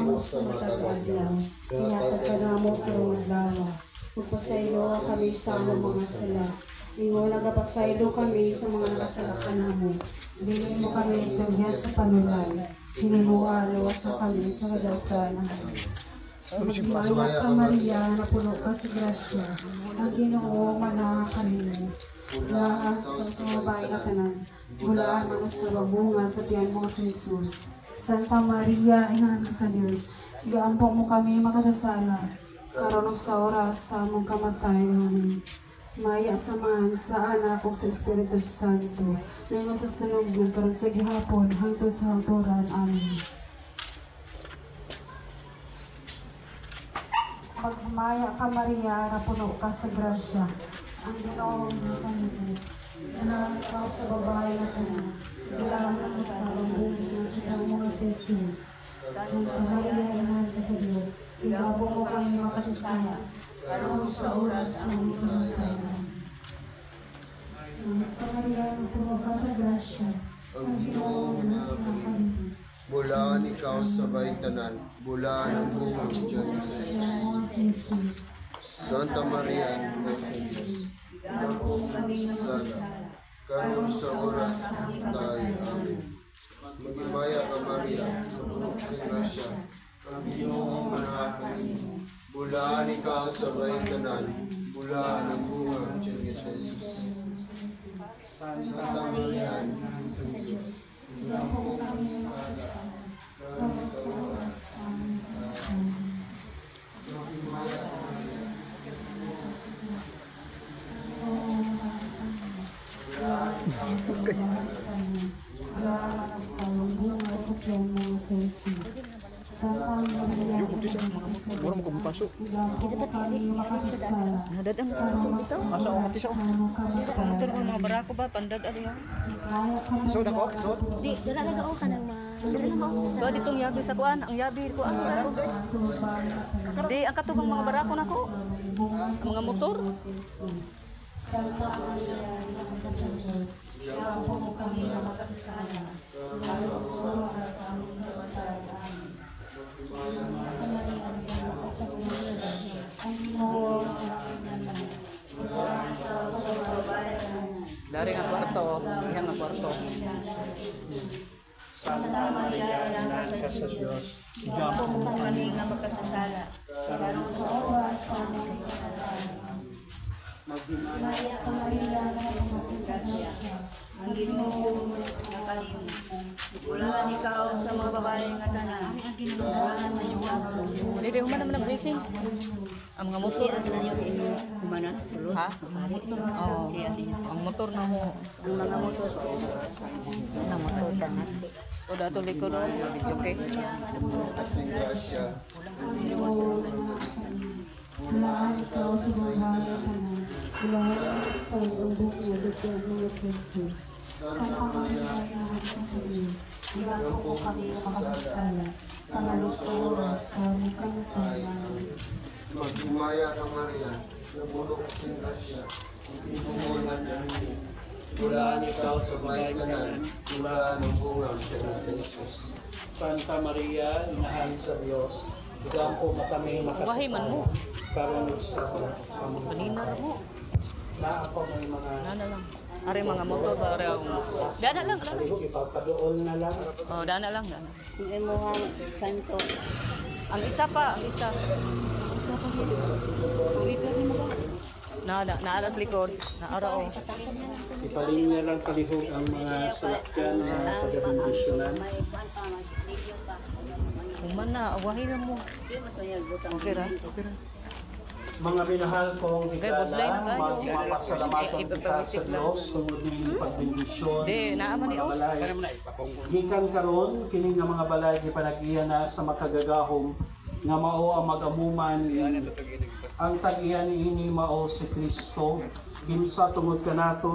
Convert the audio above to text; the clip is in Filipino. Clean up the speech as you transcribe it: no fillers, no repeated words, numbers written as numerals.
amo sa matag adlaw. Ihatag ka namo karong adlaw. Magpasaylo kami sa among mga sala. Ingon nagapasaylo kami sa mga nakasalakan namo. Dili mo kami itugya sa panulay. Hinimualo sa kami sa kadautan. Magmaya ka Maria, na puno ka sa grasya. Ang Ginoo manahan kanimo. Laas ka sa mga bahay ka tanan. Bulaan ang sarabunga sa tiyan mo sa Jesus. Santa Maria, Ina sa Diyos, igaampo mo kami makasasala. Karon sa oras sa among kamatay. Amen. Maya samahan sa anak kong sa Espiritu Santo. Ngayon sa sunog ng parang sa gihapon hangtod sa hangturan. Amen. Magmaya ka Maria, na puno ka sa grasya. Ang Ginoo kanimo. Na ikaw sa babae na tanan. Bulaan ka sa sarabunga sa tiyan mo sa Jesus. Santa Maria, Ina sa Diyos, igaampo mo kami makasasala. Karon sa oras sa among kamatay. Pangarihan puno ka sa grasya, ang Ginoo nasa kanimo. Bulaan ikaw sa baitanan, bulaan ang bunga ng Diyos. Santa Maria, Ina sa Diyos, igaampo mo kami makasasala. Karon sa oras sa among kamatay. Amen. Magmaya ka Maria, puno ka sa grasya, ang Ginoo manahan kanimo. Bulaan ikaw sa baitanan, bulaan ang bunga ng Jesus. Santa Maria, Ina sa Diyos, igaampo mo kami makasasala. Karon sa oras sa among kamatay. Magmaya ka Maria, puno ka sa grasya, bulaan ikaw sa baitanan, bulaan ang bunga sa tiyan mo sa Jesus. Santa Maria, Mura mo kung pasok. igaampo kami makasasala. Nadadaan mo Karon dito. sa Masa ako oras mapisa sa ko. among kamatay. Ito mga barako ba? Pandad ano yan? Sud ako? Sud? Di, dala na ka nang dala na ako sa. So, ditong yabi sa kuan. Ang yabi ko ano ba? Di, ang katubang mga barako na ko. Ang mga motor. Santa Maria, Ina sa Diyos, igaampo mo kami na makasasala. Karon sa oras sa among kamatay. Amen. Ang Ginoo Dari nga kwarto. Iha nga kwarto. Santa Maria, Ina sa Diyos, igaampo mo kami na makasasala. Karon sa oras sa among kamatay. Magmaya ka Maria, na puno ka sa grasya, ang Ginoo manahan kanimo. Bulaan ikaw sa mga babae nga tanan. Bulaan sa iyong apo. Hindi, human naman ang blessing. Ang mga motor. Ha? Oo. Ang motor na mo. Ang mga motor. Ang motor tanat. O dato liko doon. Okay. grasya, Bulaan ikaw sa babae nga tanan. Bulaan sa iyong bunga sa tiyan mo sa Jesus. Santa Maria, Ina sa Diyos, igaampo mo kami makasasala. Karon sa oras sa among kamatay. Amen. magmaya ka Maria, na puno ka sa grasya, ang Ginoo manahan kanimo. Bulaan ikaw sa baitanan, bulaan ang bunga ng Jesus. Santa Maria, Ina sa Diyos, igaampo mo kami Wahi man mo. makasasala. Karon sa oras sa among Kanina na mo. na ako may mga Dana lang. Ari mga motor. Ari ang... Dana lang. Dana. kaliho, ipapadool na lang. Oh, dana lang. Dana. Ang imuhang santo. Ang isa pa. Ang isa. Naalas likod. Naara o. Ipalinya lang kalihog ang mga salakyan na pagabindisyonan. Human na. Awahin na mo. Okay ra. Mga minahal kong budlay na higala, kayo. magpapasalamatan kita sa Diyos tungod ning pagbendisyon. Di, naaman ni O. Gikan karon kini nga mga balay gipanag-iya na sa makagagahom nga mao ang magamuman ang tag-iya niini mao si Kristo ginsa tungod kanato